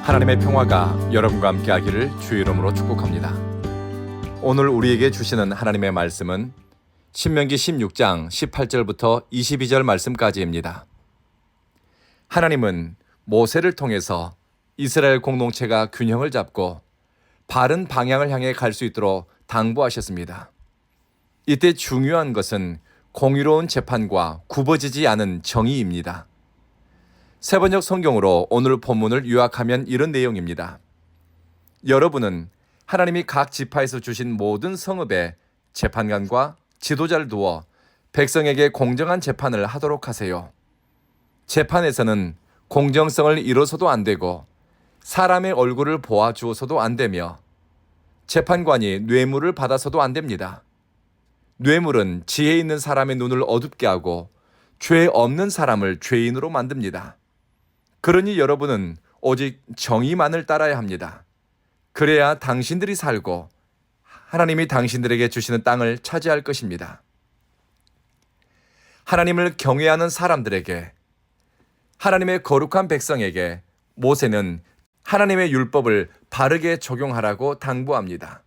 하나님의 평화가 여러분과 함께하기를 주의 이름으로 축복합니다. 오늘 우리에게 주시는 하나님의 말씀은 신명기 16장 18절부터 22절 말씀까지입니다. 하나님은 모세를 통해서 이스라엘 공동체가 균형을 잡고 바른 방향을 향해 갈 수 있도록 당부하셨습니다. 이때 중요한 것은 공의로운 재판과 굽어지지 않은 정의입니다. 세번역 성경으로 오늘 본문을 요약하면 이런 내용입니다. 여러분은 하나님이 각 지파에서 주신 모든 성읍에 재판관과 지도자를 두어 백성에게 공정한 재판을 하도록 하세요. 재판에서는 공정성을 잃어서도 안 되고 사람의 얼굴을 보아주어서도 안 되며 재판관이 뇌물을 받아서도 안 됩니다. 뇌물은 지혜 있는 사람의 눈을 어둡게 하고 죄 없는 사람을 죄인으로 만듭니다. 그러니 여러분은 오직 정의만을 따라야 합니다. 그래야 당신들이 살고 하나님이 당신들에게 주시는 땅을 차지할 것입니다. 하나님을 경외하는 사람들에게, 하나님의 거룩한 백성에게 모세는 하나님의 율법을 바르게 적용하라고 당부합니다.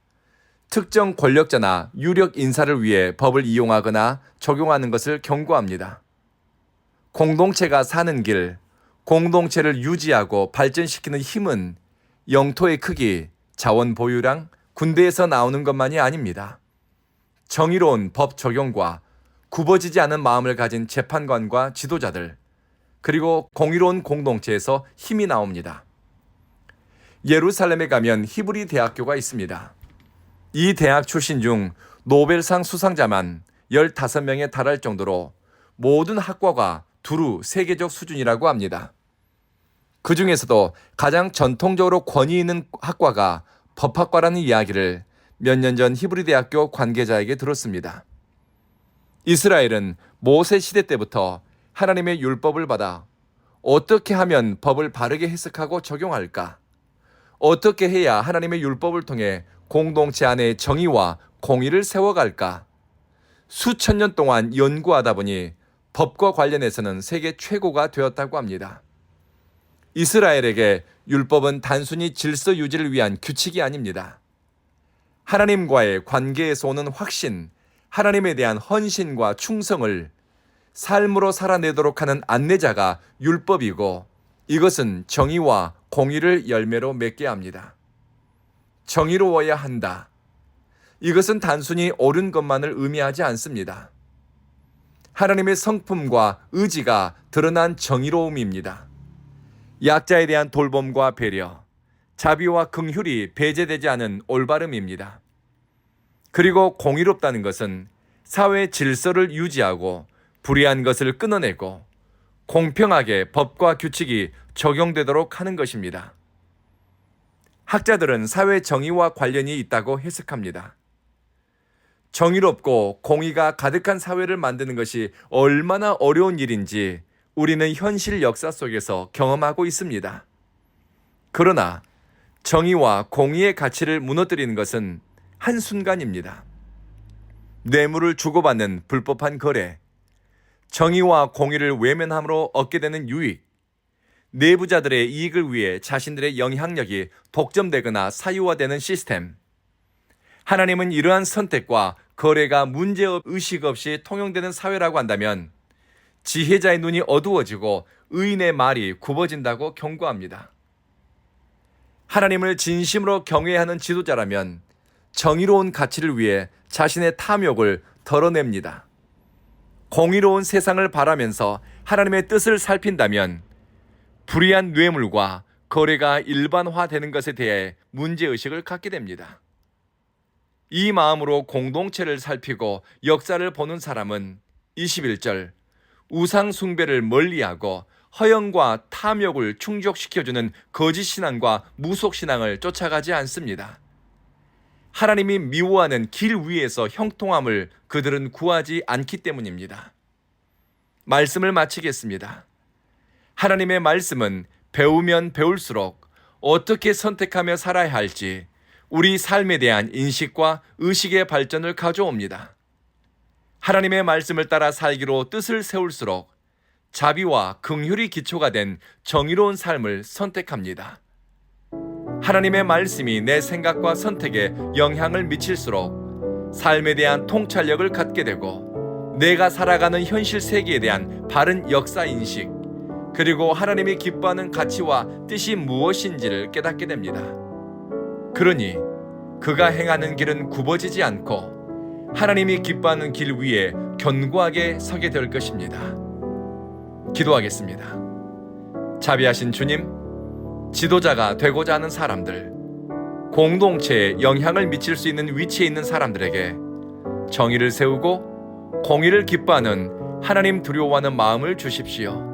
특정 권력자나 유력 인사를 위해 법을 이용하거나 적용하는 것을 경고합니다. 공동체가 사는 길, 공동체를 유지하고 발전시키는 힘은 영토의 크기, 자원 보유량, 군대에서 나오는 것만이 아닙니다. 정의로운 법 적용과 굽어지지 않은 마음을 가진 재판관과 지도자들, 그리고 공의로운 공동체에서 힘이 나옵니다. 예루살렘에 가면 히브리 대학교가 있습니다. 이 대학 출신 중 노벨상 수상자만 15명에 달할 정도로 모든 학과가 두루 세계적 수준이라고 합니다. 그 중에서도 가장 전통적으로 권위 있는 학과가 법학과라는 이야기를 몇 년 전 히브리 대학교 관계자에게 들었습니다. 이스라엘은 모세 시대 때부터 하나님의 율법을 받아 어떻게 하면 법을 바르게 해석하고 적용할까? 어떻게 해야 하나님의 율법을 통해 공동체 안에 정의와 공의를 세워갈까? 수천 년 동안 연구하다 보니 법과 관련해서는 세계 최고가 되었다고 합니다. 이스라엘에게 율법은 단순히 질서 유지를 위한 규칙이 아닙니다. 하나님과의 관계에서 오는 확신, 하나님에 대한 헌신과 충성을 삶으로 살아내도록 하는 안내자가 율법이고, 이것은 정의와 공의를 열매로 맺게 합니다. 정의로워야 한다. 이것은 단순히 옳은 것만을 의미하지 않습니다. 하나님의 성품과 의지가 드러난 정의로움입니다. 약자에 대한 돌봄과 배려, 자비와 긍휼이 배제되지 않은 올바름입니다. 그리고 공의롭다는 것은 사회 질서를 유지하고 불의한 것을 끊어내고 공평하게 법과 규칙이 적용되도록 하는 것입니다. 학자들은 사회 정의와 관련이 있다고 해석합니다. 정의롭고 공의가 가득한 사회를 만드는 것이 얼마나 어려운 일인지 우리는 현실 역사 속에서 경험하고 있습니다. 그러나 정의와 공의의 가치를 무너뜨리는 것은 한순간입니다. 뇌물을 주고받는 불법한 거래, 정의와 공의를 외면함으로 얻게 되는 유익, 내부자들의 이익을 위해 자신들의 영향력이 독점되거나 사유화되는 시스템. 하나님은 이러한 선택과 거래가 문제의식 없이 통용되는 사회라고 한다면 지혜자의 눈이 어두워지고 의인의 말이 굽어진다고 경고합니다. 하나님을 진심으로 경외하는 지도자라면 정의로운 가치를 위해 자신의 탐욕을 덜어냅니다. 공의로운 세상을 바라면서 하나님의 뜻을 살핀다면 불의한 뇌물과 거래가 일반화되는 것에 대해 문제의식을 갖게 됩니다. 이 마음으로 공동체를 살피고 역사를 보는 사람은 21절 우상 숭배를 멀리하고 허영과 탐욕을 충족시켜주는 거짓 신앙과 무속 신앙을 쫓아가지 않습니다. 하나님이 미워하는 길 위에서 형통함을 그들은 구하지 않기 때문입니다. 말씀을 마치겠습니다. 하나님의 말씀은 배우면 배울수록 어떻게 선택하며 살아야 할지 우리 삶에 대한 인식과 의식의 발전을 가져옵니다. 하나님의 말씀을 따라 살기로 뜻을 세울수록 자비와 긍휼이 기초가 된 정의로운 삶을 선택합니다. 하나님의 말씀이 내 생각과 선택에 영향을 미칠수록 삶에 대한 통찰력을 갖게 되고 내가 살아가는 현실 세계에 대한 바른 역사 인식, 그리고 하나님이 기뻐하는 가치와 뜻이 무엇인지를 깨닫게 됩니다. 그러니 그가 행하는 길은 굽어지지 않고 하나님이 기뻐하는 길 위에 견고하게 서게 될 것입니다. 기도하겠습니다. 자비하신 주님, 지도자가 되고자 하는 사람들, 공동체에 영향을 미칠 수 있는 위치에 있는 사람들에게 정의를 세우고 공의를 기뻐하는 하나님 두려워하는 마음을 주십시오.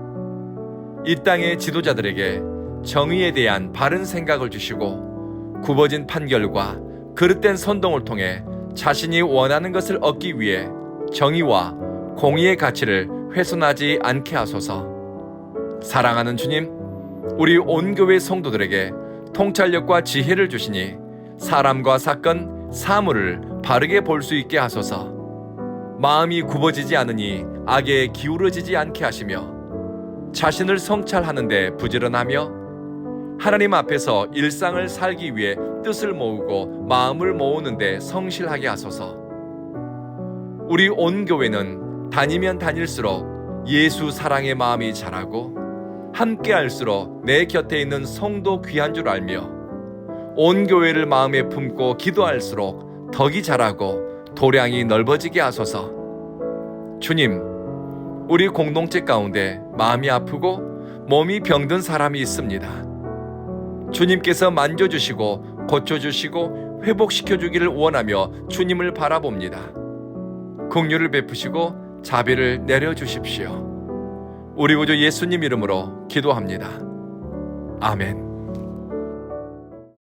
이 땅의 지도자들에게 정의에 대한 바른 생각을 주시고 굽어진 판결과 그릇된 선동을 통해 자신이 원하는 것을 얻기 위해 정의와 공의의 가치를 훼손하지 않게 하소서. 사랑하는 주님, 우리 온 교회 성도들에게 통찰력과 지혜를 주시니 사람과 사건, 사물을 바르게 볼 수 있게 하소서. 마음이 굽어지지 않으니 악에 기울어지지 않게 하시며 자신을 성찰하는 데 부지런하며 하나님 앞에서 일상을 살기 위해 뜻을 모으고 마음을 모으는 데 성실하게 하소서. 우리 온 교회는 다니면 다닐수록 예수 사랑의 마음이 자라고 함께 할수록 내 곁에 있는 성도 귀한 줄 알며 온 교회를 마음에 품고 기도할수록 덕이 자라고 도량이 넓어지게 하소서. 주님, 우리 공동체 가운데 마음이 아프고 몸이 병든 사람이 있습니다. 주님께서 만져주시고 고쳐주시고 회복시켜주기를 원하며 주님을 바라봅니다. 긍휼을 베푸시고 자비를 내려주십시오. 우리 구주 예수님 이름으로 기도합니다. 아멘.